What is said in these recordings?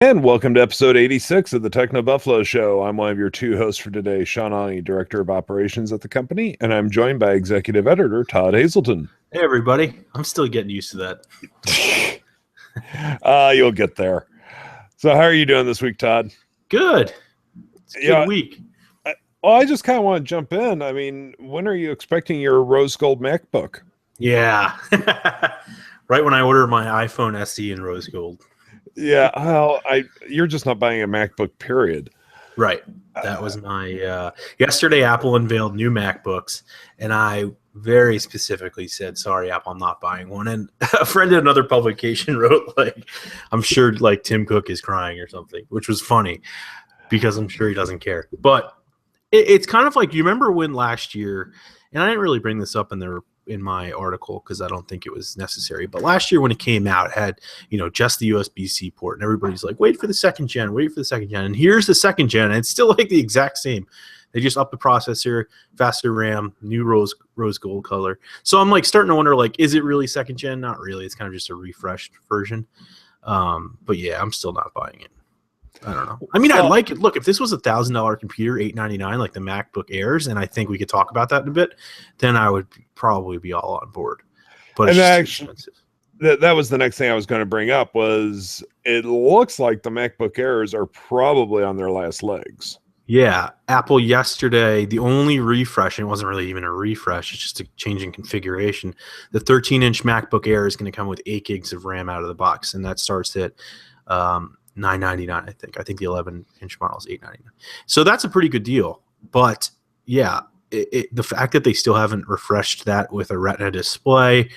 And welcome to episode 86 of the TechnoBuffalo Show. I'm one of your two hosts for today, Sean Ani, Director of Operations at the company, and I'm joined by Executive Editor Todd Hazelton. Hey, everybody. I'm still getting used to that. You'll get there. So how are you doing this week, Todd? Good. It's a good week. I just kind of want to jump in. I mean, when are you expecting your rose gold MacBook? Yeah. Right when I order my iPhone SE in rose gold. Yeah, well, you're just not buying a MacBook, period. Right. That was my yesterday Apple unveiled new MacBooks, and I very specifically said, sorry, Apple, I'm not buying one. And a friend at another publication wrote, I'm sure Tim Cook is crying or something, which was funny because I'm sure he doesn't care. But it's kind of like, you remember when last year, and I didn't really bring this up in my article because I don't think it was necessary. But last year when it came out, it had, just the USB-C port, and everybody's like, wait for the second gen. And here's the second gen. And it's still the exact same. They just upped the processor, faster RAM, new rose gold color. So I'm starting to wonder, is it really second gen? Not really. It's kind of just a refreshed version. But yeah, I'm still not buying it. I don't know. I mean, I like it. Look, if this was $1,000 computer, $899, like the MacBook Airs, and I think we could talk about that in a bit, then I would probably be all on board. But it's just too expensive. That was the next thing I was going to bring up. Was it looks like the MacBook Airs are probably on their last legs. Yeah, Apple yesterday, the only refresh, and it wasn't really even a refresh, it's just a change in configuration. The 13-inch MacBook Air is going to come with 8 gigs of RAM out of the box, and that starts at $999, I think. I think the 11-inch model is $899. So that's a pretty good deal. But yeah, the fact that they still haven't refreshed that with a Retina display,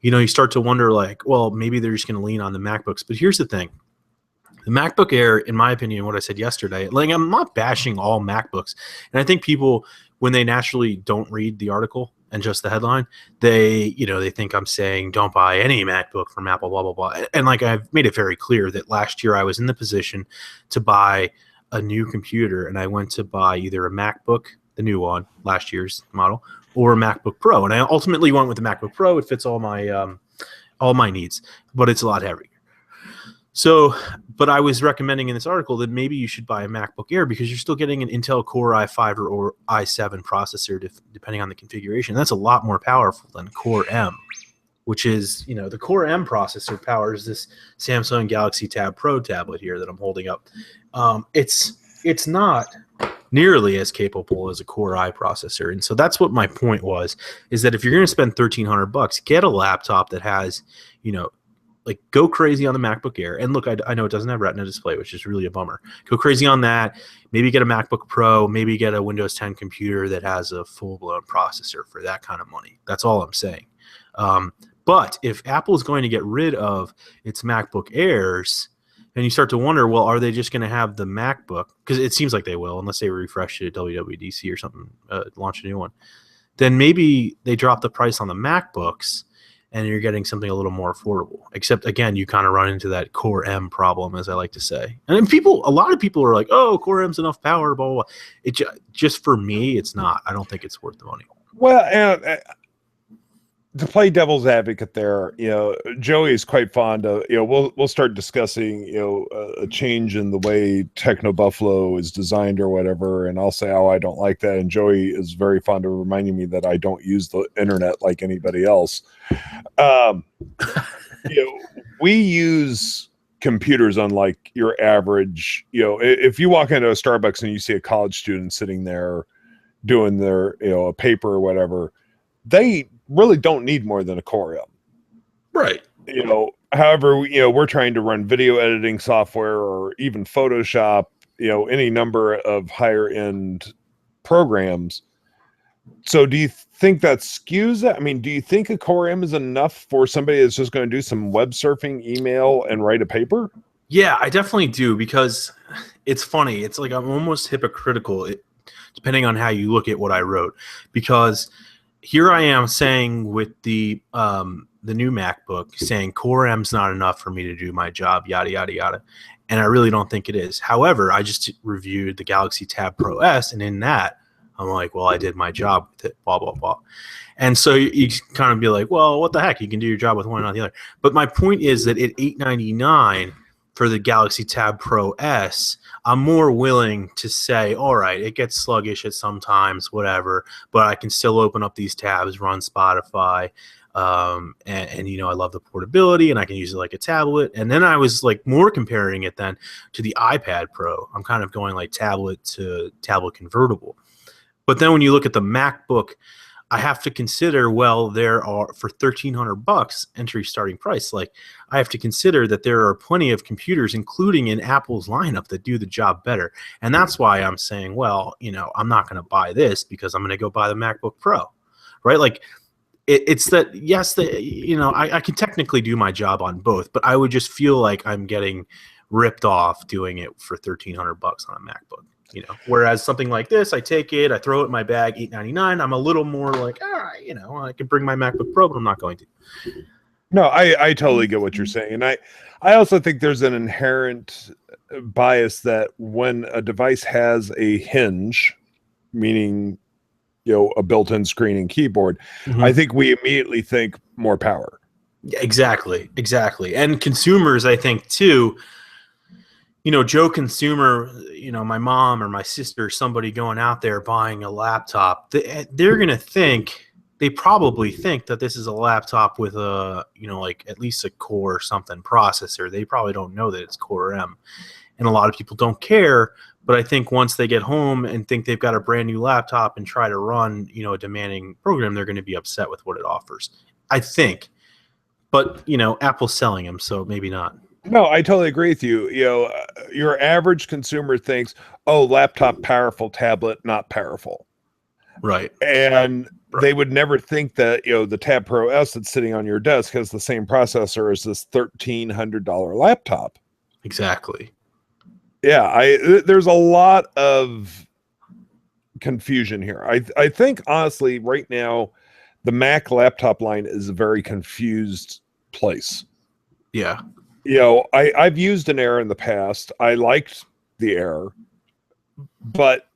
you start to wonder, well, maybe they're just going to lean on the MacBooks. But here's the thing. The MacBook Air, in my opinion, what I said yesterday, I'm not bashing all MacBooks. And I think people, when they naturally don't read the article and just the headline, they think I'm saying don't buy any MacBook from Apple, blah, blah, blah. And I've made it very clear that last year I was in the position to buy a new computer, and I went to buy either a MacBook, the new one, last year's model, or a MacBook Pro. And I ultimately went with the MacBook Pro. It fits all my needs, but it's a lot heavier. So, but I was recommending in this article that maybe you should buy a MacBook Air because you're still getting an Intel Core i5 or i7 processor, depending on the configuration. That's a lot more powerful than Core M, which is, the Core M processor powers this Samsung Galaxy Tab Pro tablet here that I'm holding up. It's not nearly as capable as a Core i processor. And so that's what my point was, is that if you're going to spend $1,300, get a laptop that has, go crazy on the MacBook Air. And look, I know it doesn't have Retina display, which is really a bummer. Go crazy on that. Maybe get a MacBook Pro. Maybe get a Windows 10 computer that has a full-blown processor for that kind of money. That's all I'm saying. But if Apple is going to get rid of its MacBook Airs, and you start to wonder, well, are they just going to have the MacBook? Because it seems like they will, unless they refresh it at WWDC or something, launch a new one. Then maybe they drop the price on the MacBooks, and you're getting something a little more affordable. Except, again, you kind of run into that Core M problem, as I like to say. And then a lot of people are like, oh, Core M's enough power, blah, blah, blah. It just for me, it's not. I don't think it's worth the money. Well, to play devil's advocate there, Joey is quite fond of, we'll start discussing, a change in the way TechnoBuffalo is designed or whatever, and I'll say, oh, I don't like that. And Joey is very fond of reminding me that I don't use the internet like anybody else. We use computers unlike your average, if you walk into a Starbucks and you see a college student sitting there doing their, a paper or whatever, they really don't need more than a Core M. Right. However, we're trying to run video editing software or even Photoshop, any number of higher end programs. So do you think that skews that? I mean, do you think a Core M is enough for somebody that's just going to do some web surfing, email, and write a paper? Yeah, I definitely do, because it's funny. It's I'm almost hypocritical, depending on how you look at what I wrote, because here I am saying with the new MacBook, saying Core M's not enough for me to do my job, yada, yada, yada. And I really don't think it is. However, I just reviewed the Galaxy Tab Pro S, and in that, I'm like, well, I did my job with it, blah, blah, blah. And so you kind of be like, well, what the heck? You can do your job with one and not the other. But my point is that at $899, for the Galaxy Tab Pro S, I'm more willing to say, all right, it gets sluggish at some times, whatever, but I can still open up these tabs, run Spotify, and you know, I love the portability, and I can use it like a tablet. And then I was like more comparing it then to the iPad Pro. I'm kind of going like tablet to tablet convertible. But then when you look at the MacBook, I have to consider, well, there are, for $1,300 entry starting price, like I have to consider that there are plenty of computers, including in Apple's lineup, that do the job better. And that's why I'm saying, well, you know, I'm not going to buy this because I'm going to go buy the MacBook Pro, right? Like it's that, yes, you know, I can technically do my job on both, but I would just feel like I'm getting ripped off doing it for $1,300 on a MacBook. You know, whereas something like this, I take it, I throw it in my bag, $8.99. I'm a little more like, all right, you know, I can bring my MacBook Pro, but I'm not going to. No, I totally get what you're saying. And I also think there's an inherent bias that when a device has a hinge, meaning, you know, a built-in screen and keyboard, I think we immediately think more power. Yeah, exactly. And consumers, I think, too, you know, Joe consumer, you know, my mom or my sister, somebody going out there buying a laptop, they're going to think, they probably think that this is a laptop with a, you know, like at least a Core something processor. They probably don't know that it's Core M. And a lot of people don't care. But I think once they get home and think they've got a brand new laptop and try to run, you know, a demanding program, they're going to be upset with what it offers, I think. But, you know, Apple's selling them, so maybe not. No, I totally agree with you. You know, your average consumer thinks, oh, laptop powerful, tablet not powerful. Right. And they would never think that, you know, the Tab Pro S that's sitting on your desk has the same processor as this $1,300 laptop. Exactly. Yeah, there's a lot of confusion here. I think, honestly, right now, the Mac laptop line is a very confused place. Yeah. You know, I've used an Air in the past. I liked the Air, but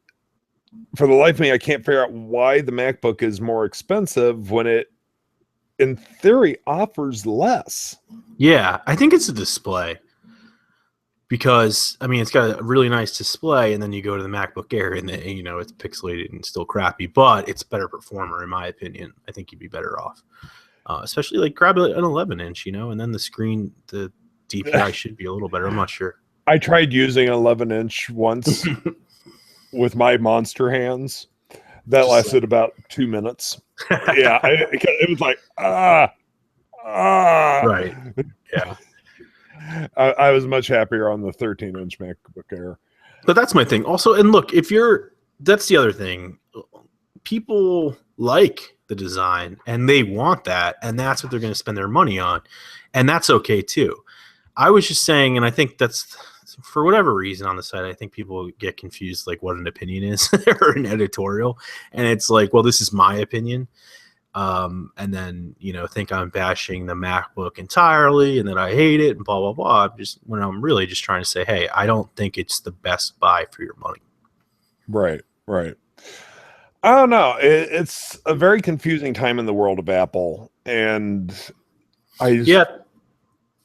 for the life of me, I can't figure out why the MacBook is more expensive when it, in theory, offers less. Yeah, I think it's a display. Because, I mean, it's got a really nice display, and then you go to the MacBook Air, and you know, it's pixelated and still crappy, but it's a better performer, in my opinion. I think you'd be better off. Especially, like, grab an 11-inch, you know, and then the screen, the DPI should be a little better. I'm not sure. I tried using an 11-inch once with my monster hands. That just lasted about 2 minutes. Yeah, it was like, Right. Yeah. I was much happier on the 13-inch MacBook Air. But that's my thing. Also, and look, that's the other thing. People like the design, and they want that, and that's what they're going to spend their money on. And that's okay, too. I was just saying, and I think that's, for whatever reason on the site, I think people get confused, like, what an opinion is or an editorial. And it's like, well, this is my opinion. And then, you know, think I'm bashing the MacBook entirely and that I hate it and blah, blah, blah. When I'm really just trying to say, hey, I don't think it's the best buy for your money. Right. I don't know. It's a very confusing time in the world of Apple. And yeah,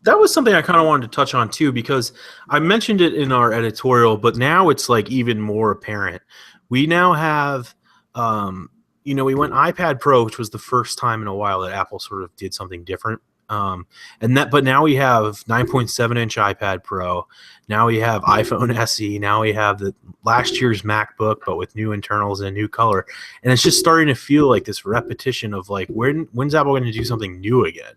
that was something I kind of wanted to touch on too, because I mentioned it in our editorial, but now it's like even more apparent. We now have, you know, we went iPad Pro, which was the first time in a while that Apple sort of did something different. But now we have 9.7-inch iPad Pro. Now we have iPhone SE. Now we have the last year's MacBook, but with new internals and a new color. And it's just starting to feel like this repetition of like, when's Apple going to do something new again?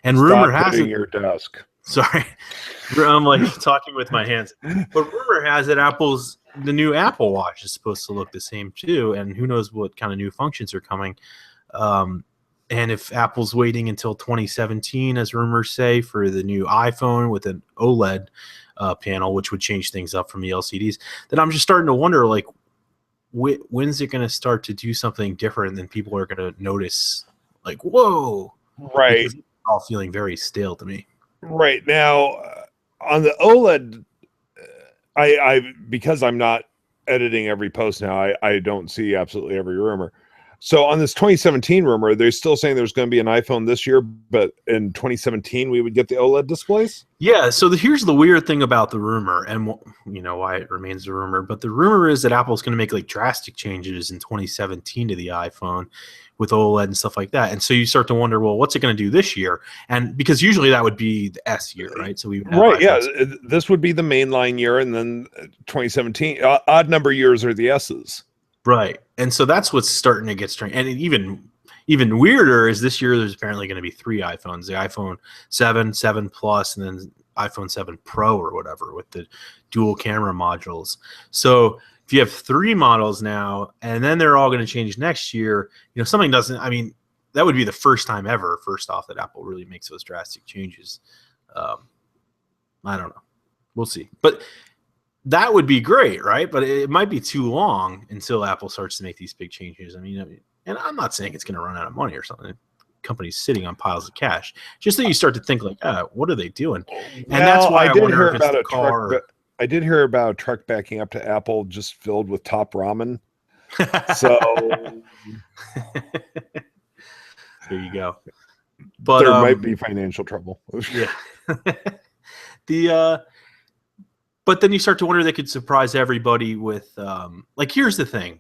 And rumor has it, your desk. Sorry, I'm like talking with my hands. But rumor has it the new Apple Watch is supposed to look the same too, and who knows what kind of new functions are coming. And if Apple's waiting until 2017, as rumors say, for the new iPhone with an OLED panel, which would change things up from the LCDs, then I'm just starting to wonder, like, when's it going to start to do something different and people are going to notice, like, whoa. Right. Because it's all feeling very stale to me. Right. Now, on the OLED, because I'm not editing every post now, I don't see absolutely every rumor. So on this 2017 rumor, they're still saying there's going to be an iPhone this year, but in 2017 we would get the OLED displays. Yeah. So here's the weird thing about the rumor, and why it remains a rumor. But the rumor is that Apple's going to make like drastic changes in 2017 to the iPhone with OLED and stuff like that. And so you start to wonder, well, what's it going to do this year? And because usually that would be the S year, right? So we would have right. iPhones. Yeah, this would be the mainline year, and then 2017 odd number years are the S's. Right. And so that's what's starting to get strange. And even weirder is this year there's apparently going to be 3 iPhones, the iPhone 7, 7 Plus, and then iPhone 7 Pro or whatever with the dual camera modules. So if you have 3 models now, and then they're all going to change next year, something doesn't, I mean, that would be the first time ever, first off, that Apple really makes those drastic changes. I don't know. We'll see. But that would be great, right? But it might be too long until Apple starts to make these big changes. I mean, and I'm not saying it's going to run out of money or something. The company's sitting on piles of cash. Just that you start to think like, what are they doing? And that's why I wonder if it's the car. I did hear about a truck backing up to Apple just filled with top ramen. So there you go. But there might be financial trouble. Yeah. But then you start to wonder they could surprise everybody with here's the thing.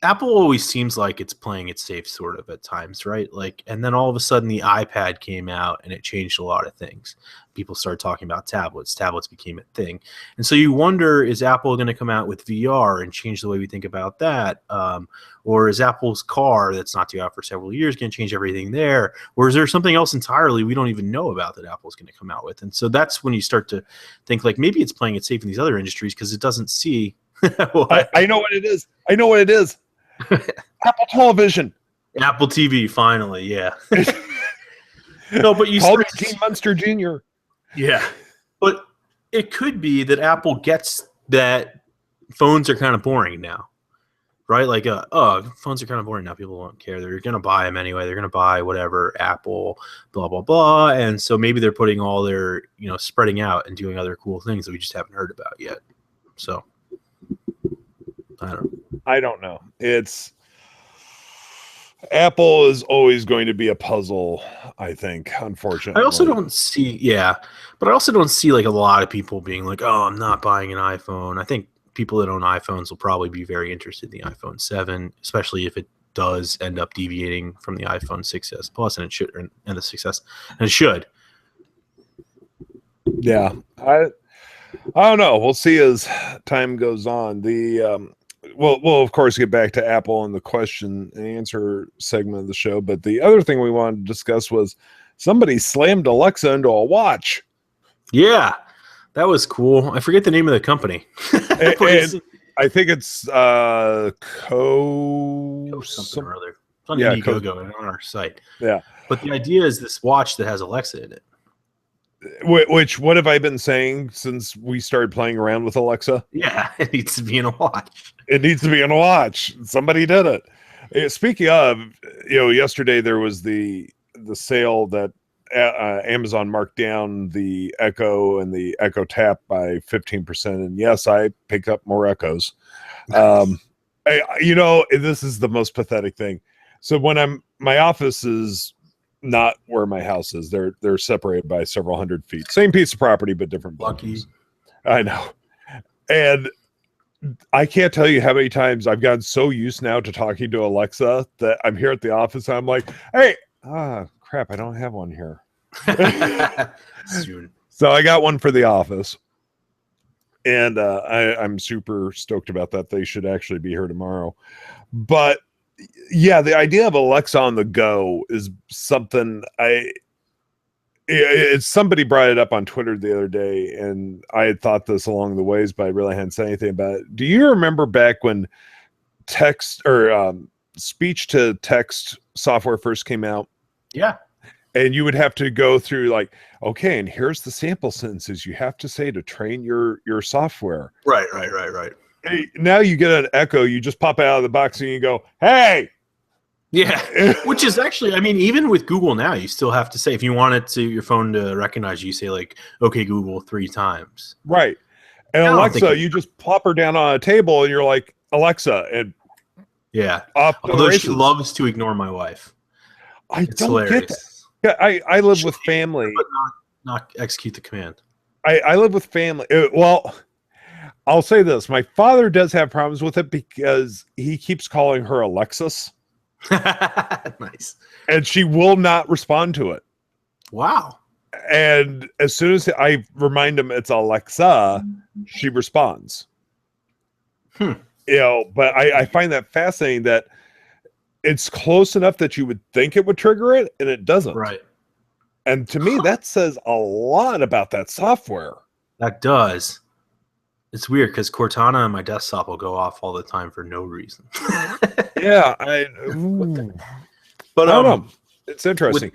Apple always seems like it's playing it safe sort of at times, right? And then all of a sudden the iPad came out and it changed a lot of things. People started talking about tablets. Tablets became a thing. And so you wonder, is Apple going to come out with VR and change the way we think about that? Or is Apple's car that's not due out for several years going to change everything there? Or is there something else entirely we don't even know about that Apple's going to come out with? And so that's when you start to think maybe it's playing it safe in these other industries because it doesn't see. I know what it is. Apple Television. Apple TV, finally, yeah. No, but you call me Gene Munster Jr. Yeah, but it could be that Apple gets that phones are kind of boring now, right? Phones are kind of boring now. People don't care. They're going to buy them anyway. They're going to buy whatever, Apple, blah, blah, blah. And so maybe they're putting all their, spreading out and doing other cool things that we just haven't heard about yet. So I don't know. Apple is always going to be a puzzle, I think, unfortunately. I also don't see like a lot of people being like, oh, I'm not buying an iPhone. I think people that own iPhones will probably be very interested in the iPhone 7, especially if it does end up deviating from the iPhone 6s Plus, and it should, and the 6s, and it should. Yeah. I don't know. We'll see as time goes on. We'll of course get back to Apple and the question and answer segment of the show, but the other thing we wanted to discuss was somebody slammed Alexa into a watch. Yeah, that was cool. I forget the name of the company. and I think it's something or other. It's on Indiegogo on our site. Yeah, but the idea is this watch that has Alexa in it. Which, what have I been saying since we started playing around with Alexa? Yeah, it needs to be in a watch. It needs to be in a watch. Somebody did it. Speaking of, yesterday there was the sale that Amazon marked down the Echo and the Echo Tap by 15%. And yes, I picked up more Echoes. This is the most pathetic thing. So when my office is not where my house is. They're separated by several hundred feet. Same piece of property, but different buildings. I know. And I can't tell you how many times I've gotten so used now to talking to Alexa that I'm here at the office. And I'm like, hey, crap, I don't have one here. Soon. So I got one for the office. And I'm super stoked about that. They should actually be here tomorrow. But yeah, the idea of Alexa on the go is something somebody brought it up on Twitter the other day, and I had thought this along the ways, but I really hadn't said anything about it. Do you remember back when text or speech to text software first came out? Yeah. And you would have to go through okay, and here's the sample sentences you have to say to train your software. Right. Hey, now you get an Echo, you just pop out of the box and you go, hey. Yeah, which is actually, even with Google now, you still have to say, if you want your phone to recognize you, say okay, Google 3 times. Right. And Alexa, you just plop her down on a table and you're like, Alexa, and Yeah. off to the Although she races. loves to ignore my wife. I It's don't get that. hilarious. Yeah, I live She'll with family. but not execute the command. I live with family. Well, I'll say this: my father does have problems with it because he keeps calling her Alexis, Nice. and she will not respond to it. Wow. And as soon as I remind him it's Alexa, she responds. Hmm. But I find that fascinating that it's close enough that you would think it would trigger it, and it doesn't. Right. And to me, that says a lot about that software. That does. It's weird because Cortana on my desktop will go off all the time for no reason. Yeah, But I don't know. It's interesting.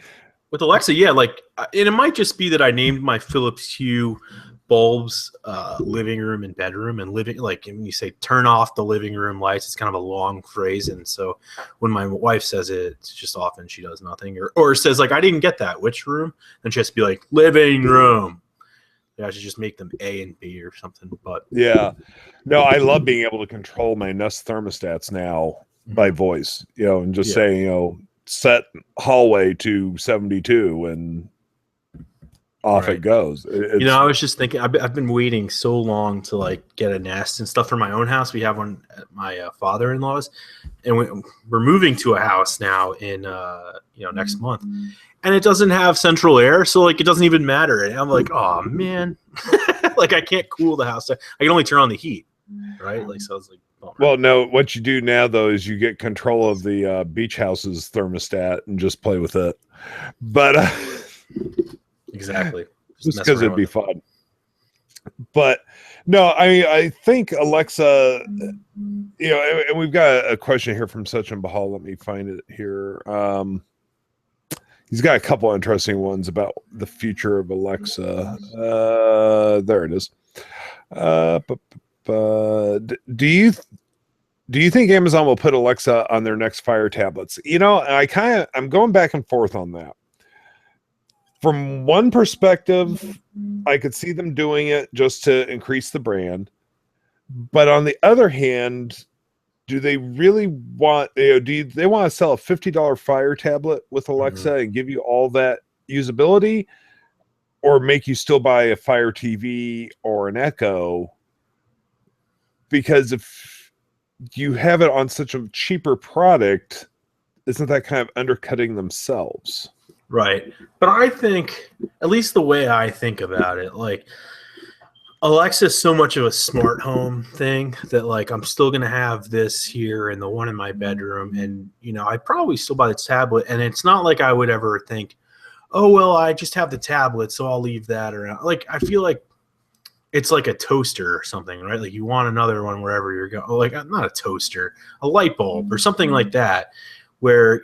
With Alexa, yeah, like, and it might just be that I named my Philips Hue bulbs living room and bedroom, and living, like, when you say turn off the living room lights, it's kind of a long phrase, and so when my wife says it, it's just often she does nothing, or says, like, I didn't get that, which room? And she has to be like, living room. Yeah, I should just make them A and B or something. But Yeah, no, I love being able to control my Nest thermostats now by voice, and just saying, set hallway to 72 and off it goes. I was just thinking, I've been waiting so long to, like, get a Nest and stuff for my own house. We have one at my father-in-law's, and we're moving to a house now in next month, and it doesn't have central air, so, like, it doesn't even matter. And I'm like, oh man, like, I can't cool the house. I can only turn on the heat, right? Like, so I was like, bummer. Well, no, what you do now though is you get control of the beach house's thermostat and just play with it. But exactly, just because it'd be fun. But no, I think Alexa, and we've got a question here from Sachin Bahal. Let me find it here. He's got a couple interesting ones about the future of Alexa. There it is. Do you think Amazon will put Alexa on their next Fire tablets? I'm going back and forth on that. From one perspective, I could see them doing it just to increase the brand. But on the other hand, do they really want, do they want to sell a $50 Fire tablet with Alexa and give you all that usability, or make you still buy a Fire TV or an Echo? Because if you have it on such a cheaper product, isn't that kind of undercutting themselves? Right. But I think, at least the way I think about it, like, Alexa's so much of a smart home thing that, like, I'm still going to have this here and the one in my bedroom. And, I'd probably still buy the tablet. And it's not like I would ever think, oh, well, I just have the tablet, so I'll leave that around. Like, I feel like it's like a toaster or something, right? Like, you want another one wherever you're going. Like, not a toaster, a light bulb or something like that, where,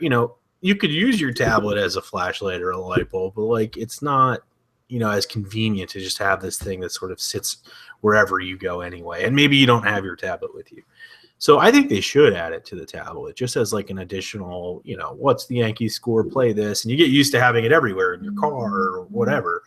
you could use your tablet as a flashlight or a light bulb, but, like, it's not, as convenient to just have this thing that sort of sits wherever you go anyway. And maybe you don't have your tablet with you. So I think they should add it to the tablet just as, like, an additional, what's the Yankees score? Play this. And you get used to having it everywhere in your car or whatever,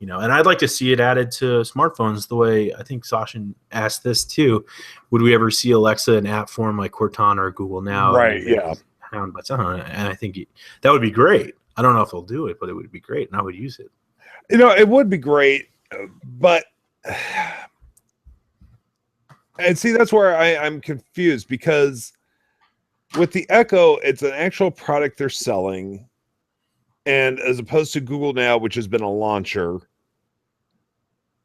and I'd like to see it added to smartphones the way I think Sachin asked this too. Would we ever see Alexa in app form like Cortana or Google Now? Right. Yeah. And I think that would be great. I don't know if they'll do it, but it would be great, and I would use it. It would be great, but and see, that's where I'm confused, because with the Echo, it's an actual product they're selling, and as opposed to Google Now, which has been a launcher,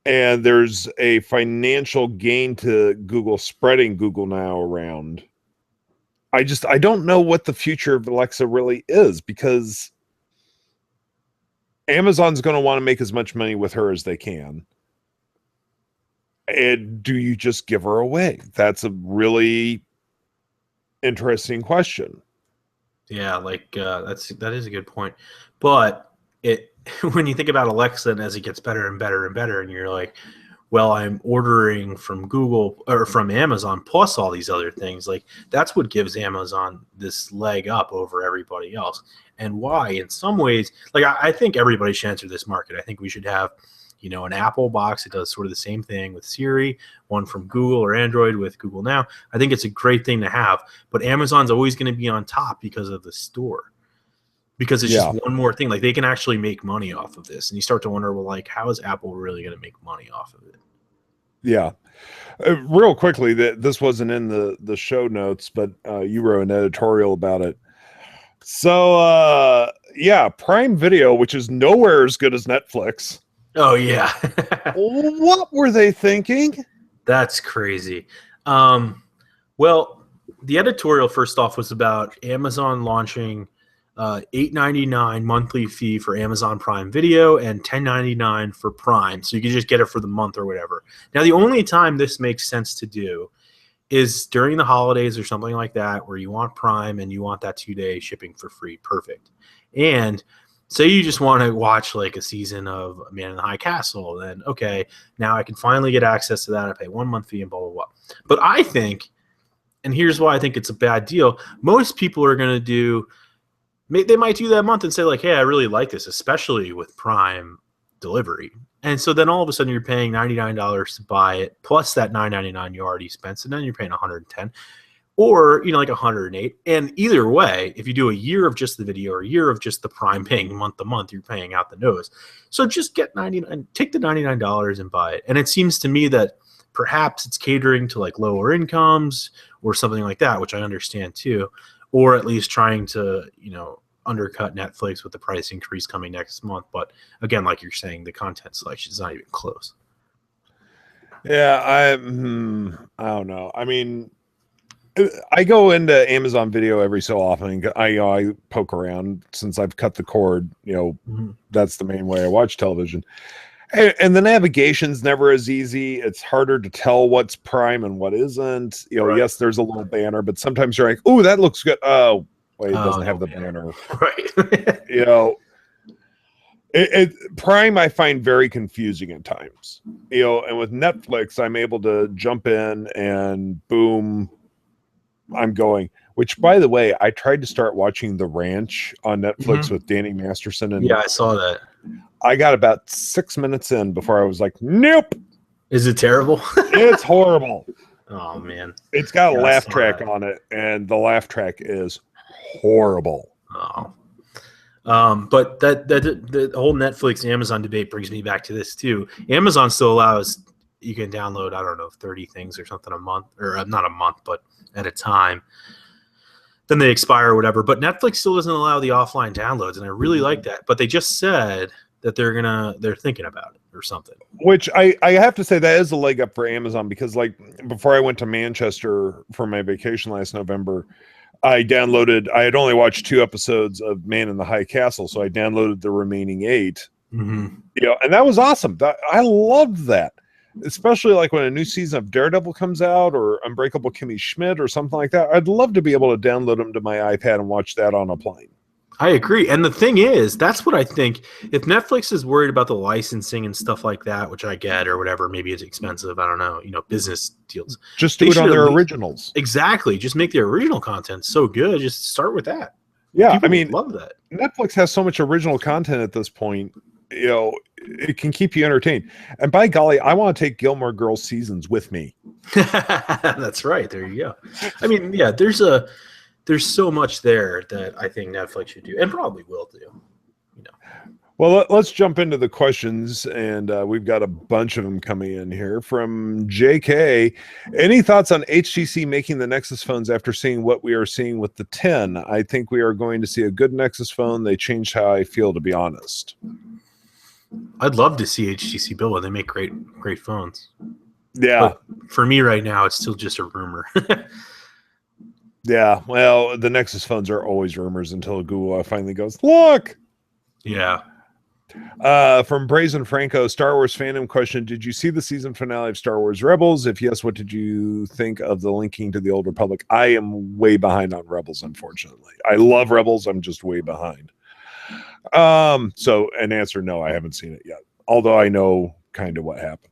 and there's a financial gain to Google spreading Google Now around. I don't know what the future of Alexa really is, because Amazon's going to want to make as much money with her as they can. And do you just give her away? That's a really interesting question. Yeah, like, that is a good point. But when you think about Alexa, and as it gets better and better and better, and you're like, well, I'm ordering from Google or from Amazon plus all these other things, like, that's what gives Amazon this leg up over everybody else. And why, in some ways, like, I think everybody should enter this market. I think we should have, An Apple box, it does sort of the same thing with Siri, one from Google or Android with Google Now. I think it's a great thing to have, but Amazon's always going to be on top because of the store, because it's just one more thing. Like, they can actually make money off of this. And you start to wonder, well, like, how is Apple really going to make money off of it? Yeah. Real quickly, this wasn't in the show notes, but you wrote an editorial about it. So, Prime Video, which is nowhere as good as Netflix. Oh, yeah. What were they thinking? That's crazy. Well, the editorial, first off, was about Amazon launching $8.99 monthly fee for Amazon Prime Video and $10.99 for Prime. So you can just get it for the month or whatever. Now, the only time this makes sense to do is during the holidays or something like that, where you want Prime and you want that 2-day shipping for free. Perfect. And say you just want to watch like a season of Man in the High Castle, then okay, now I can finally get access to that. I pay 1 month fee and blah, blah, blah. But I think, and here's why I think it's a bad deal, most people are going to do, they might do that month and say like, hey, I really like this, especially with Prime delivery. And so then all of a sudden you're paying $99 to buy it, plus that $9.99 you already spent. So then you're paying $110 or, like $108. And either way, if you do a year of just the video or a year of just the Prime paying month to month, you're paying out the nose. So just get take the $99 and buy it. And it seems to me that perhaps it's catering to like lower incomes or something like that, which I understand too, or at least trying to, undercut Netflix with the price increase coming next month. But again, like you're saying, the content selection is not even close. Yeah, I don't know. I mean, I go into Amazon Video every so often. I poke around since I've cut the cord. That's the main way I watch television. And the navigation's never as easy. It's harder to tell what's Prime and what isn't. Right. Yes, there's a little banner, but sometimes you're like, "Oh, that looks good." Oh, wait, it doesn't have the banner. Right. Prime I find very confusing at times. And with Netflix, I'm able to jump in and boom, I'm going. Which, by the way, I tried to start watching The Ranch on Netflix with Danny Masterson, and I saw that. I got about 6 minutes in before I was like, nope. Is it terrible? It's horrible. Oh, man. It's got a laugh track on it, and the laugh track is horrible. Oh. But the whole Netflix Amazon debate brings me back to this, too. Amazon still allows you can download, 30 things or something a month, or not a month, but at a time. Then they expire or whatever. But Netflix still doesn't allow the offline downloads, and I really like that. But they just said that they're thinking about it or something. Which I have to say that is a leg up for Amazon, because like before I went to Manchester for my vacation last November, I had only watched 2 episodes of Man in the High Castle, so I downloaded the remaining 8. And that was awesome. I loved that. Especially like when a new season of Daredevil comes out or Unbreakable Kimmy Schmidt or something like that. I'd love to be able to download them to my iPad and watch that on a plane. I agree. And the thing is, that's what I think. If Netflix is worried about the licensing and stuff like that, which I get or whatever, maybe it's expensive. I don't know, business deals. Just do it on their originals. Exactly. Just make the original content so good. Just start with that. Yeah. People love that. Netflix has so much original content at this point. It can keep you entertained. And by golly, I want to take Gilmore Girls seasons with me. That's right. There you go. I mean, yeah, there's so much there that I think Netflix should do and probably will do. Well, let's jump into the questions, and we've got a bunch of them coming in here from JK. Any thoughts on HTC making the Nexus phones after seeing what we are seeing with the 10? I think we are going to see a good Nexus phone. They changed how I feel, to be honest. I'd love to see HTC build one. They make great phones. Yeah. But for me right now, it's still just a rumor. Yeah. Well, the Nexus phones are always rumors until Google finally goes, look. Yeah. From Brazen Franco, Star Wars fandom question. Did you see the season finale of Star Wars Rebels? If yes, what did you think of the linking to the Old Republic? I am way behind on Rebels, unfortunately. I love Rebels. I'm just way behind. So an answer, no, I haven't seen it yet. Although I know kind of what happened.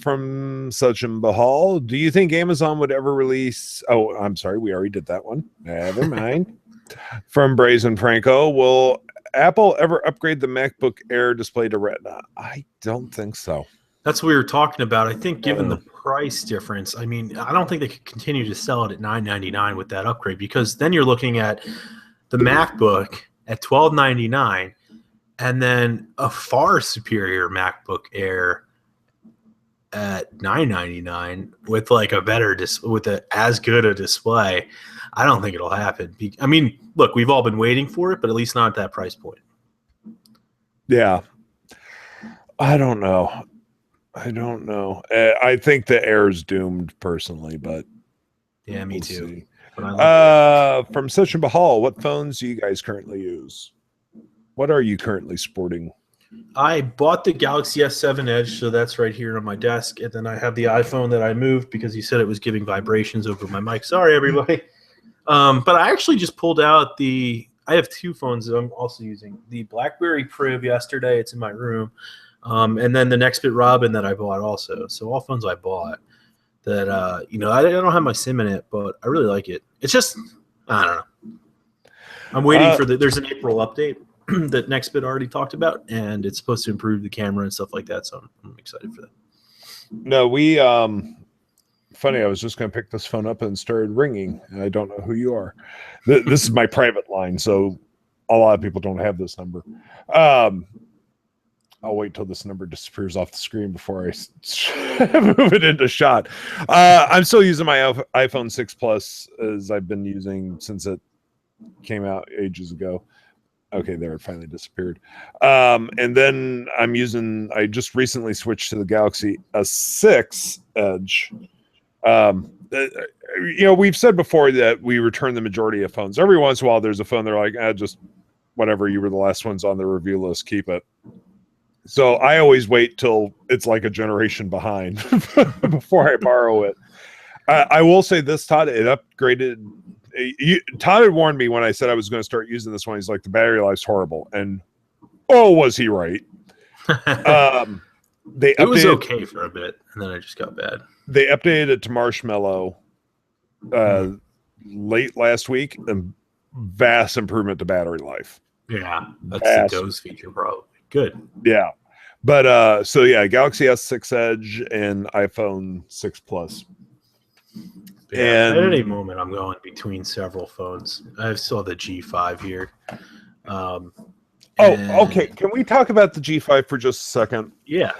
From Sachin Bahal, do you think Amazon would ever release? Oh, I'm sorry, we already did that one. Never mind. From Brazen Franco, will Apple ever upgrade the MacBook Air display to Retina? I don't think so. That's what we were talking about. I think given the price difference, I mean, I don't think they could continue to sell it at $999 with that upgrade, because then you're looking at the MacBook at $1299 and then a far superior MacBook Air at $999 with like a better with as good a display. I don't think it'll happen. I mean, look, we've all been waiting for it, but at least not at that price point. Yeah. I don't know. I think the Air's doomed personally, but yeah, me too. From Session Bahal, what phones do you guys currently use? What are you currently sporting? I bought the Galaxy S7 Edge, so that's right here on my desk. And then I have the iPhone that I moved because he said it was giving vibrations over my mic. Sorry, everybody. But I actually just pulled out I have two phones that I'm also using. The BlackBerry Priv yesterday. It's in my room. And then the Nextbit Robin that I bought also. So all phones I bought that, I don't have my SIM in it, but I really like it. It's just, I don't know. I'm waiting there's an April update that Nextbit already talked about, and it's supposed to improve the camera and stuff like that. So I'm excited for that. No, funny, I was just going to pick this phone up and started ringing, and I don't know who you are. This is my private line, so a lot of people don't have this number. I'll wait till this number disappears off the screen before I move it into shot. I'm still using my iPhone 6 Plus, as I've been using since it came out ages ago. Okay, there, it finally disappeared. And then I just recently switched to the Galaxy S6 Edge. We've said before that we return the majority of phones. Every once in a while, there's a phone they're like, just whatever, you were the last ones on the review list, keep it. So I always wait till it's like a generation behind before I borrow it. I will say this, Todd, it upgraded. Todd had warned me when I said I was going to start using this one. He's like, the battery life's horrible. And was he right? It was okay for a bit, and then it just got bad. They updated it to Marshmallow late last week, and vast improvement to battery life. Yeah, that's the doze feature, probably. Good. Yeah. But Galaxy S6 Edge and iPhone 6 Plus. Yeah, and at any moment, I'm going between several phones. I still have the G5 here. Okay. Can we talk about the G5 for just a second? Yeah.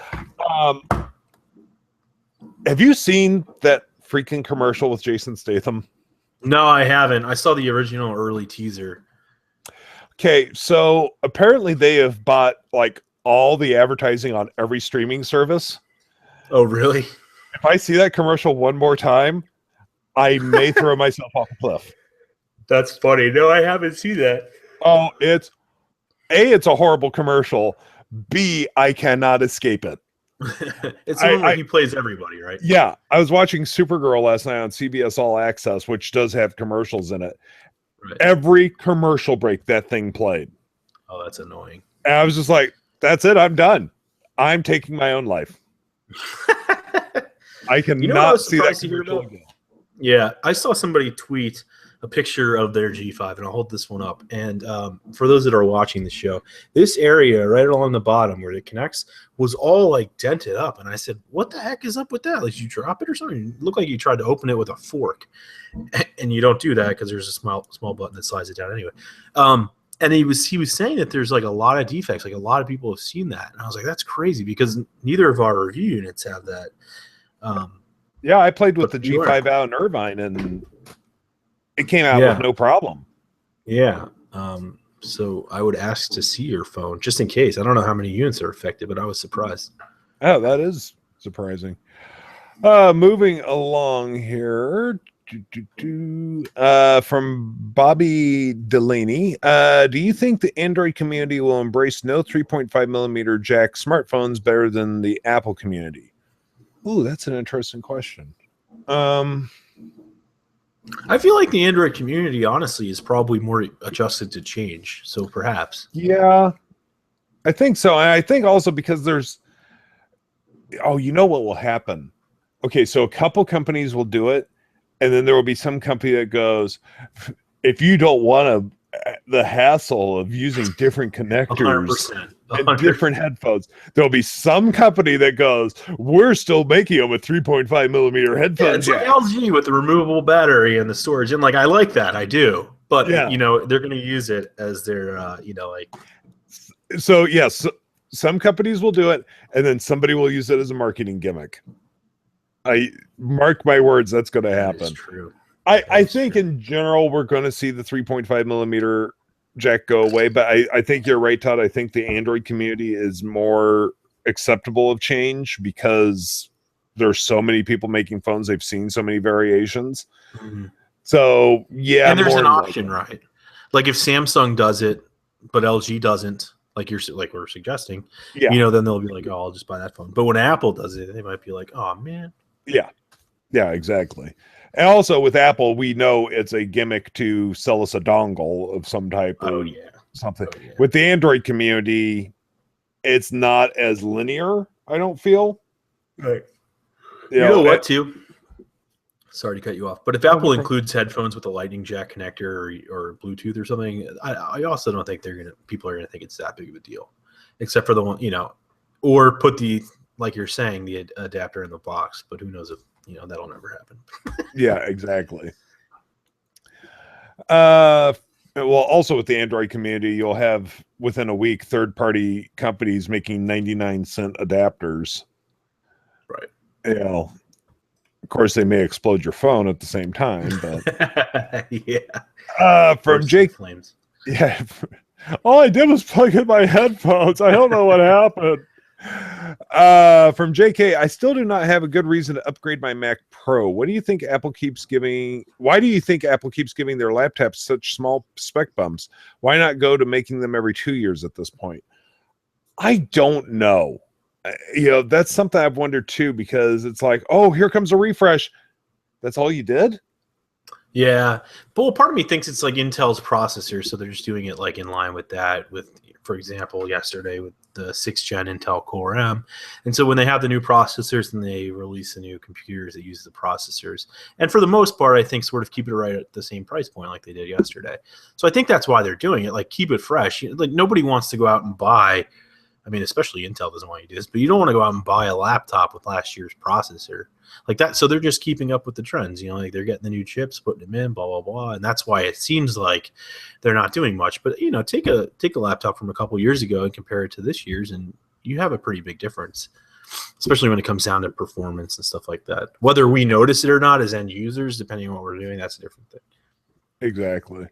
Have you seen that freaking commercial with Jason Statham? No, I haven't. I saw the original early teaser. Okay, so apparently they have bought like all the advertising on every streaming service. Oh, really? If I see that commercial one more time, I may throw myself off a cliff. That's funny. No, I haven't seen that. Oh, it's a horrible commercial. B, I cannot escape it. It's the one where he plays everybody, right? Yeah. I was watching Supergirl last night on CBS All Access, which does have commercials in it. Right. Every commercial break, that thing played. Oh, that's annoying. And I was just like, that's it. I'm done. I'm taking my own life. I cannot see that commercial again. Yeah, I saw somebody tweet a picture of their G5, and I'll hold this one up. And for those that are watching the show, this area right along the bottom where it connects was all like dented up. And I said, what the heck is up with that? Like, did you drop it or something? It looked like you tried to open it with a fork. And you don't do that because there's a small button that slides it down anyway. And he was saying that there's like a lot of defects. Like a lot of people have seen that. And I was like, that's crazy because neither of our review units have that. Yeah, I played with the G5 out in Irvine, and it came out with no problem. Yeah. So I would ask to see your phone just in case. I don't know how many units are affected, but I was surprised. Oh, that is surprising. Moving along here. From Bobby Delaney. Do you think the Android community will embrace no 3.5 millimeter jack smartphones better than the Apple community? Ooh, that's an interesting question. I feel like the Android community, honestly, is probably more adjusted to change. So perhaps. Yeah, I think so. And I think also because there's, you know what will happen? Okay, so a couple companies will do it, and then there will be some company that goes, if you don't want to the hassle of using different connectors 100%. and different headphones. There'll be some company that goes, we're still making them with 3.5 millimeter headphones. Yeah, it's like LG with the removable battery and the storage. And like, I like that. I do. But, you know, they're going to use it as their, you know, like. So, yes, some companies will do it, and then somebody will use it as a marketing gimmick. I mark my words, that's going to happen. That is true. I think in general, we're going to see the 3.5 millimeter jack go away, but I think you're right, Todd. I think the Android community is more acceptable of change because there's so many people making phones. They've seen so many variations. Mm-hmm. So, yeah. And there's an option, right? Like if Samsung does it, but LG doesn't, like we're suggesting, you know, then they'll be like, oh, I'll just buy that phone. But when Apple does it, they might be like, oh, man. Yeah. Yeah, exactly. And also with Apple, we know it's a gimmick to sell us a dongle of some type or something. Oh, yeah. With the Android community, it's not as linear, I don't feel. Right. You know what, too? Sorry to cut you off. But if Apple includes headphones with a lightning jack connector or Bluetooth or something, I also don't think people are going to think it's that big of a deal. Except for the one, you know, or put the, like you're saying, the adapter in the box. But who knows if, you know, that'll never happen. Yeah, exactly. Well, also with the Android community, you'll have within a week third-party companies making 99-cent adapters. Right. You know, of course, they may explode your phone at the same time, but yeah. From Jake, flames. Yeah. All I did was plug in my headphones. I don't know what happened. From JK, I still do not have a good reason to upgrade my Mac Pro. What do you think Apple keeps giving? Why do you think Apple keeps giving their laptops such small spec bumps? Why not go to making them every 2 years at this point? I don't know. You know, that's something I've wondered too, because it's like, oh, here comes a refresh. That's all you did? Yeah. But well, part of me thinks it's like Intel's processor, so they're just doing it like in line with that. With, for example, yesterday with the 6th gen Intel Core M. And so when they have the new processors and they release the new computers that use the processors, and for the most part, I think sort of keep it right at the same price point like they did yesterday. So I think that's why they're doing it, like keep it fresh. Like nobody wants to go out and buy, I mean, especially Intel doesn't want you to do this, but you don't want to go out and buy a laptop with last year's processor like that. So they're just keeping up with the trends, you know, like they're getting the new chips, putting them in, blah, blah, blah. And that's why it seems like they're not doing much. But, you know, take a laptop from a couple years ago and compare it to this year's, and you have a pretty big difference, especially when it comes down to performance and stuff like that. Whether we notice it or not as end users, depending on what we're doing, that's a different thing. Exactly.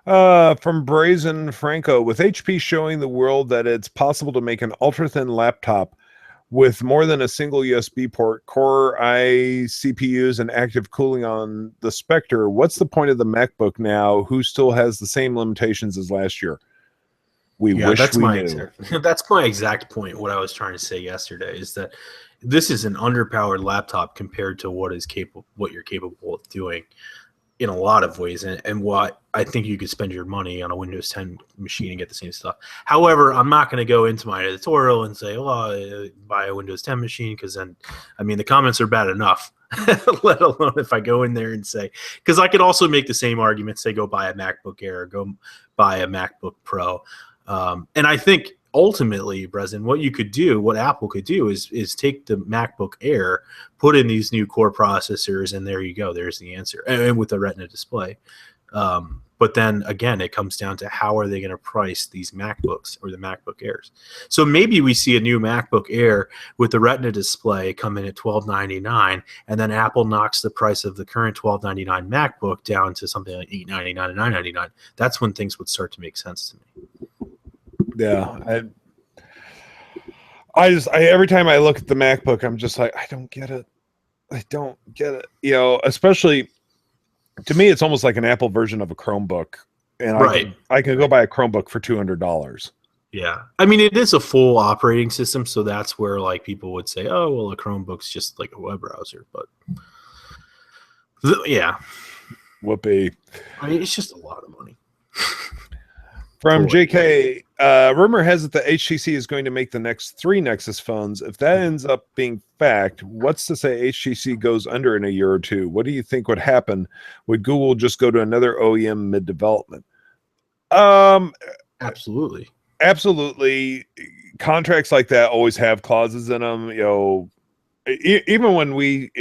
From Brazen Franco, with HP showing the world that it's possible to make an ultra-thin laptop with more than a single USB port, Core i CPUs, and active cooling on the Spectre, what's the point of the MacBook now, who still has the same limitations as last year? We wish we knew. That's my exact point. What I was trying to say yesterday is that this is an underpowered laptop compared to what you're capable of doing in a lot of ways, and what I think you could spend your money on a Windows 10 machine and get the same stuff. However, I'm not going to go into my editorial and say, oh, buy a Windows 10 machine, because then, I mean, the comments are bad enough, let alone if I go in there and say, because I could also make the same argument, say, go buy a MacBook Air, or go buy a MacBook Pro. And I think ultimately, Breslin, what Apple could do is take the MacBook Air, put in these new Core processors, and there you go. There's the answer. And with the Retina display. But then again, it comes down to how are they going to price these MacBooks or the MacBook Airs. So maybe we see a new MacBook Air with the Retina display come in at $1,299, and then Apple knocks the price of the current $1,299 MacBook down to something like $899 and $999. That's when things would start to make sense to me. Yeah, I every time I look at the MacBook, I'm just like, I don't get it. You know, especially to me, it's almost like an Apple version of a Chromebook, and right. I can go buy a Chromebook for $200. Yeah, I mean, it is a full operating system, so that's where like people would say, oh, well, a Chromebook's just like a web browser, but yeah, whoopee. I mean, it's just a lot of money. From JK, rumor has it that HTC is going to make the next 3 Nexus phones. If that ends up being fact, what's to say HTC goes under in a year or two? What do you think would happen? Would Google just go to another OEM mid-development? Um, Absolutely. Absolutely. Contracts like that always have clauses in them. Even when we,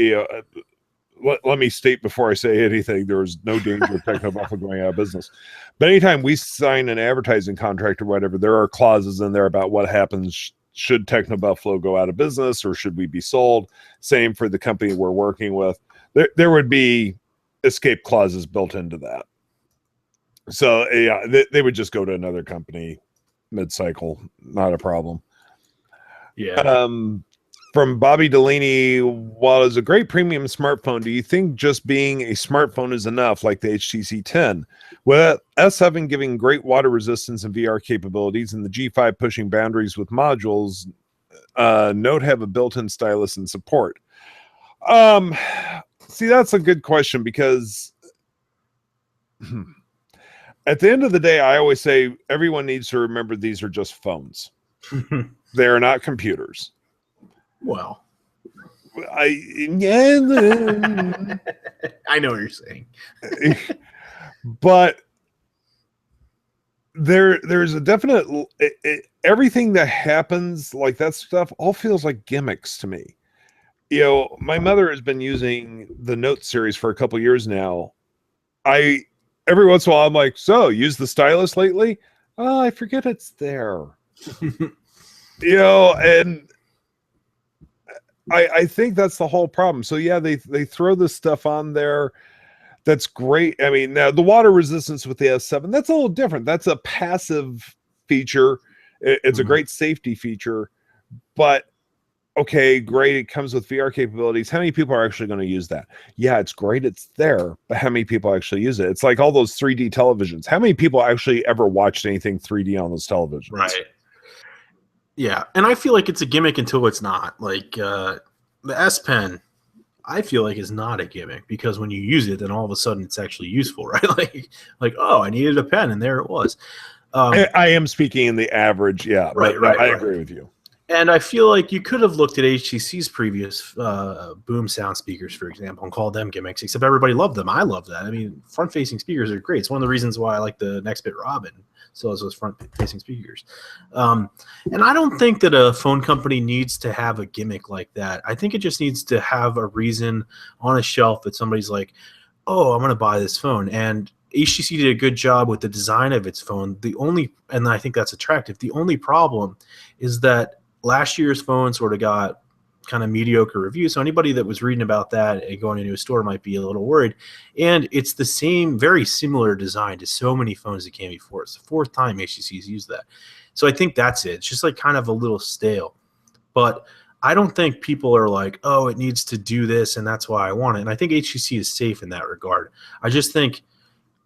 let me state before I say anything, there's no danger of TechnoBuffalo going out of business. But anytime we sign an advertising contract or whatever, there are clauses in there about what happens should TechnoBuffalo go out of business or should we be sold. Same for the company we're working with. There would be escape clauses built into that. So yeah, they would just go to another company mid-cycle, not a problem. Yeah. From Bobby Delaney, while it's a great premium smartphone, do you think just being a smartphone is enough, like the HTC 10? With S7 giving great water resistance and VR capabilities, and the G5 pushing boundaries with modules, Note have a built-in stylus and support. See, that's a good question because at the end of the day, I always say everyone needs to remember these are just phones. They are not computers. Well, I know what you're saying. But there's a definite everything that happens, like that stuff all feels like gimmicks to me. My mother has been using the Note series for a couple years now. Every once in a while I'm like, so use the stylus lately? Oh, I forget it's there. And I think that's the whole problem. So yeah, they throw this stuff on there. That's great. I mean, now the water resistance with the S7, that's a little different. That's a passive feature. It's a great safety feature, but okay, great. It comes with VR capabilities. How many people are actually going to use that? Yeah, it's great. It's there, but how many people actually use it? It's like all those 3D televisions. How many people actually ever watched anything 3D on those televisions? Right. Yeah, and I feel like it's a gimmick until it's not. Like the S Pen, I feel like is not a gimmick because when you use it, then all of a sudden it's actually useful, right? like oh, I needed a pen, and there it was. I am speaking in the average, yeah. Right. I agree with you. And I feel like you could have looked at HTC's previous boom sound speakers, for example, and called them gimmicks, except everybody loved them. I love that. I mean, front-facing speakers are great. It's one of the reasons why I like the Nextbit Robin, so as those front-facing speakers. And I don't think that a phone company needs to have a gimmick like that. I think it just needs to have a reason on a shelf that somebody's like, oh, I'm going to buy this phone. And HTC did a good job with the design of its phone. And I think that's attractive. The only problem is that last year's phone sort of got kind of mediocre reviews. So anybody that was reading about that and going into a store might be a little worried. And it's the same, very similar design to so many phones that came before. It's the fourth time HTC's used that. So I think that's it. It's just like kind of a little stale. But I don't think people are like, oh, it needs to do this and that's why I want it. And I think HTC is safe in that regard. I just think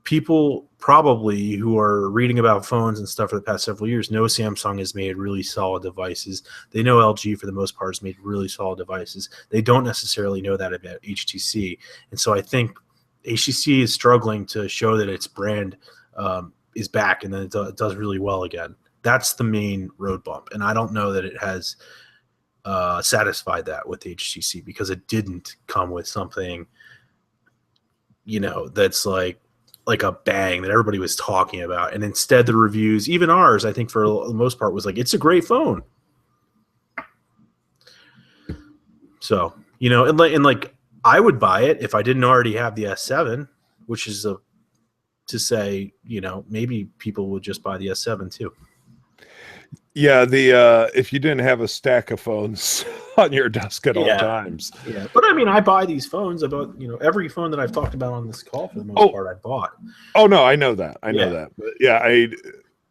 people probably who are reading about phones and stuff for the past several years know Samsung has made really solid devices. They know LG for the most part has made really solid devices. They don't necessarily know that about HTC. And so I think HTC is struggling to show that its brand is back and then it does really well again. That's the main road bump. And I don't know that it has satisfied that with HTC because it didn't come with something, that's like a bang that everybody was talking about. And instead the reviews, even ours, I think for the most part was like, it's a great phone. So, and like I would buy it if I didn't already have the S7, which is to say, maybe people would just buy the S7 too. Yeah, if you didn't have a stack of phones on your desk at all times. Yeah, but I mean, I buy these phones about every phone that I've talked about on this call for the most part I bought. Oh no, I know that. I know that. But yeah,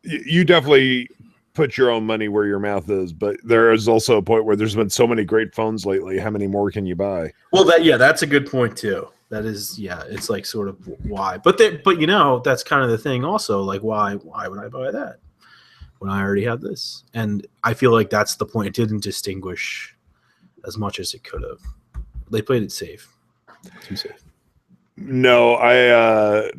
you definitely put your own money where your mouth is. But there is also a point where there's been so many great phones lately. How many more can you buy? Well, that's a good point too. That is, it's like sort of why. But that's kind of the thing also. Like why would I buy that when I already have this? And I feel like that's the point. It didn't distinguish as much as it could have. They played it safe. Too safe. No, I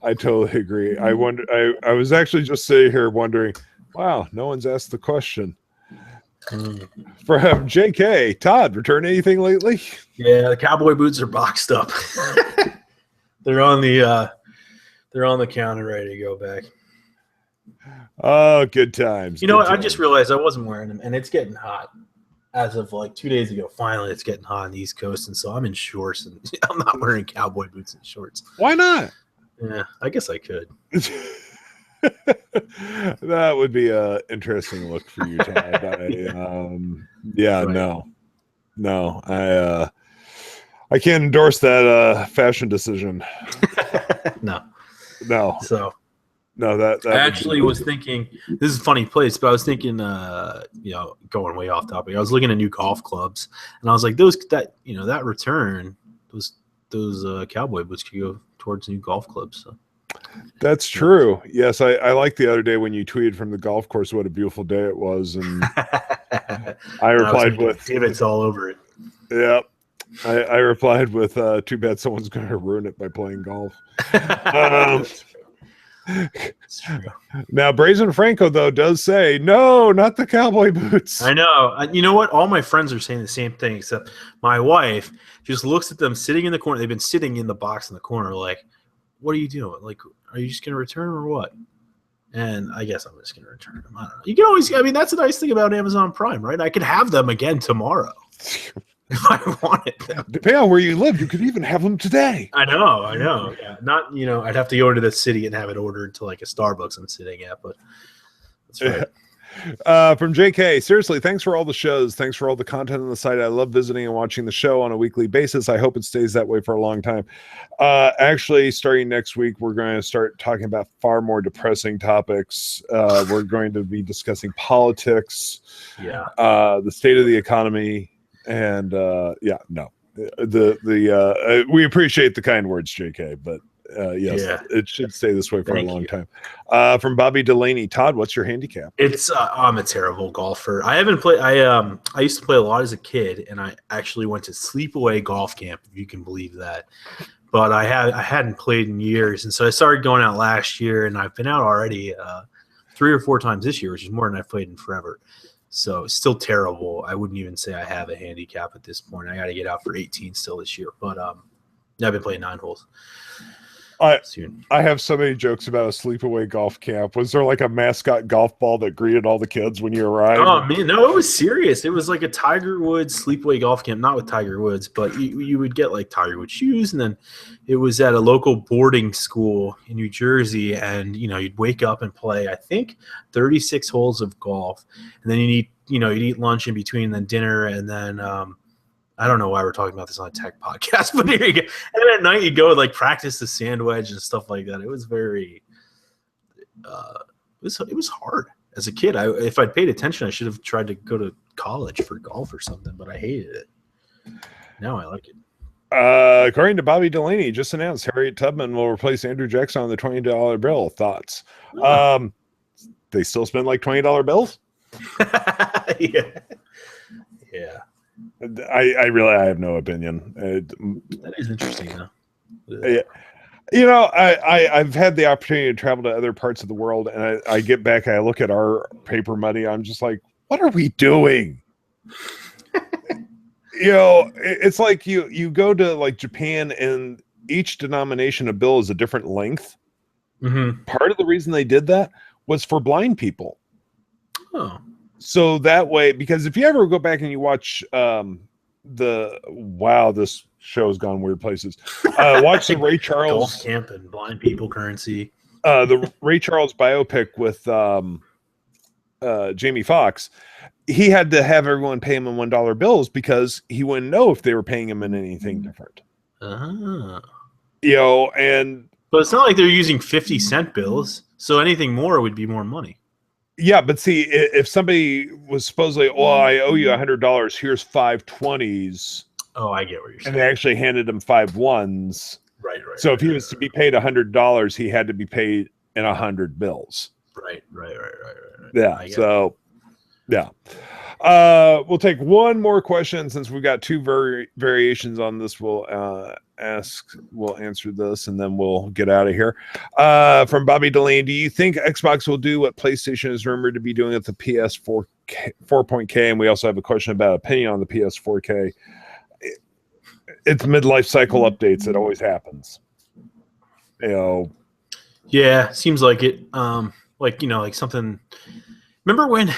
totally agree. I wonder. I was actually just sitting here wondering, wow, no one's asked the question. From JK, Todd, return anything lately? Yeah, the cowboy boots are boxed up. They're on the They're on the counter ready to go back. Oh, good times. You know what? I just realized I wasn't wearing them, and it's getting hot. As of like 2 days ago, finally it's getting hot on the East Coast, and so I'm in shorts, and I'm not wearing cowboy boots and shorts. Why not? Yeah, I guess I could. That would be a interesting look for you, Todd. No. I can't endorse that fashion decision. No. So no, that I actually was thinking. This is a funny place, but I was thinking, going way off topic. I was looking at new golf clubs, and I was like, that return, those cowboy boots could go towards new golf clubs. So. That's true. Yes, I liked the other day when you tweeted from the golf course what a beautiful day it was, and I replied with divots all over it. Yeah, I replied with too bad someone's going to ruin it by playing golf. That's true. Now, Brazen Franco though does say no, not the cowboy boots. I know. You know what? All my friends are saying the same thing, except my wife just looks at them sitting in the corner. They've been sitting in the box in the corner, like, what are you doing? Like, are you just going to return them or what? And I guess I'm just going to return them. I don't know. You can always, that's the nice thing about Amazon Prime, right? I could have them again tomorrow if I wanted them. Depending on where you live, you could even have them today. I know. Yeah. Not, I'd have to go to the city and have it ordered to like a Starbucks I'm sitting at, but that's right. From JK, seriously, thanks for all the shows. Thanks for all the content on the site. I love visiting and watching the show on a weekly basis. I hope it stays that way for a long time. Actually, starting next week, we're going to start talking about far more depressing topics. We're going to be discussing politics, the state of the economy, and we appreciate the kind words, JK, but yes, it should stay this way for a long time. From Bobby Delaney, Todd, what's your handicap? It's I'm a terrible golfer. I haven't played. I used to play a lot as a kid, and I actually went to sleepaway golf camp, if you can believe that. But I hadn't played in years, and so I started going out last year, and I've been out already 3 or 4 times this year, which is more than I've played in forever. So still terrible. I wouldn't even say I have a handicap at this point. I got to get out for 18 still this year, but I've been playing 9 holes. I have so many jokes about a sleepaway golf camp. Was there like a mascot golf ball that greeted all the kids when you arrived? Oh man, no, it was serious. It was like a Tiger Woods sleepaway golf camp, not with Tiger Woods, but you would get like Tiger Woods shoes, and then it was at a local boarding school in New Jersey, and you'd wake up and play, I think, 36 holes of golf, and then you'd eat lunch in between, then dinner, and then I don't know why we're talking about this on a tech podcast, but here you go. And at night you go and like practice the sand wedge and stuff like that. It was very, it was hard as a kid. If I'd paid attention, I should have tried to go to college for golf or something, but I hated it. Now I like it. According to Bobby Delaney, just announced Harriet Tubman will replace Andrew Jackson on the $20 bill. Thoughts? Oh. They still spend like $20 bills? Yeah. I have no opinion. That is interesting, though. Yeah. I've had the opportunity to travel to other parts of the world, and I get back, I look at our paper money, I'm just like, what are we doing? It's like you go to like Japan, and each denomination of bill is a different length. Mm-hmm. Part of the reason they did that was for blind people. Oh. So that way, because if you ever go back and you watch this show's gone weird places. Watch the Ray Charles golf camp and blind people currency. The Ray Charles biopic with Jamie Foxx. He had to have everyone pay him in $1 bills because he wouldn't know if they were paying him in anything different. Uh-huh. But it's not like they're using 50-cent bills, so anything more would be more money. Yeah, but see, if somebody was supposedly, I owe you $100, here's 5 20s. Oh, I get what you're saying. And they actually handed him 5 1s. Right. So if he was to be paid $100, he had to be paid in 100 bills. Right. Yeah. So, yeah. We'll take one more question since we've got 2 variations on this. We'll answer this, and then we'll get out of here. From Bobby Delaney, do you think Xbox will do what PlayStation is rumored to be doing at the PS4 4.K? And we also have a question about opinion on the PS4K. It's midlife cycle updates. It always happens. Yeah, seems like it. Like, you know, like something. Remember when?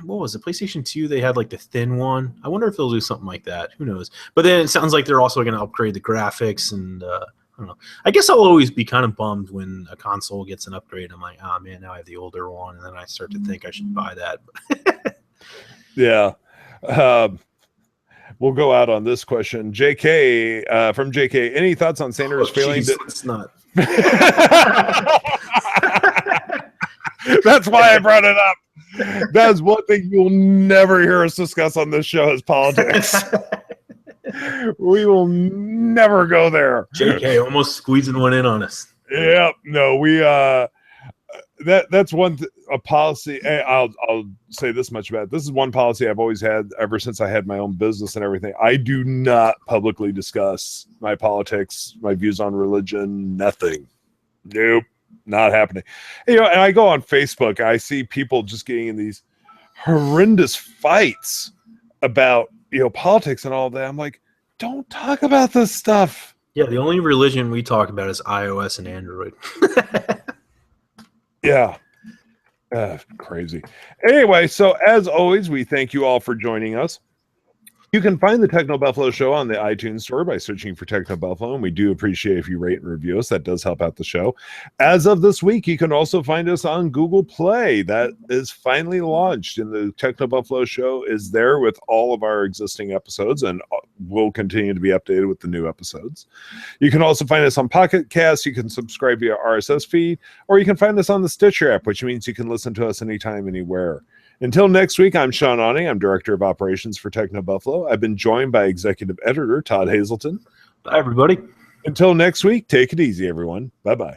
What was it? PlayStation 2? They had like the thin one. I wonder if they'll do something like that. Who knows? But then it sounds like they're also going to upgrade the graphics, and I don't know. I guess I'll always be kind of bummed when a console gets an upgrade. I'm like, oh man, now I have the older one, and then I start to think I should buy that. Yeah. We'll go out on this question. JK, from JK, any thoughts on Sanders failing to... It's not. That's why I brought it up. That's one thing you'll never hear us discuss on this show is politics. We will never go there. JK almost squeezing one in on us. Yep. No, we that's a policy. I'll say this much about it. This is one policy I've always had ever since I had my own business and everything. I do not publicly discuss my politics, my views on religion, nothing. Nope. Not happening. You know, and I go on Facebook, I see people just getting in these horrendous fights about, you know, politics and all that. I'm like, don't talk about this stuff. Yeah, the only religion we talk about is iOS and Android. Yeah. Crazy. Anyway, so as always, we thank you all for joining us. You can find the TechnoBuffalo Show on the iTunes Store by searching for TechnoBuffalo, and we do appreciate if you rate and review us. That does help out the show. As of this week, you can also find us on Google Play. That is finally launched, and the TechnoBuffalo Show is there with all of our existing episodes, and will continue to be updated with the new episodes. You can also find us on Pocket Cast. You can subscribe via RSS feed, or you can find us on the Stitcher app, which means you can listen to us anytime, anywhere. Until next week, I'm Sean Awning. I'm Director of Operations for TechnoBuffalo. I've been joined by Executive Editor Todd Hazelton. Bye, everybody. Until next week, take it easy, everyone. Bye-bye.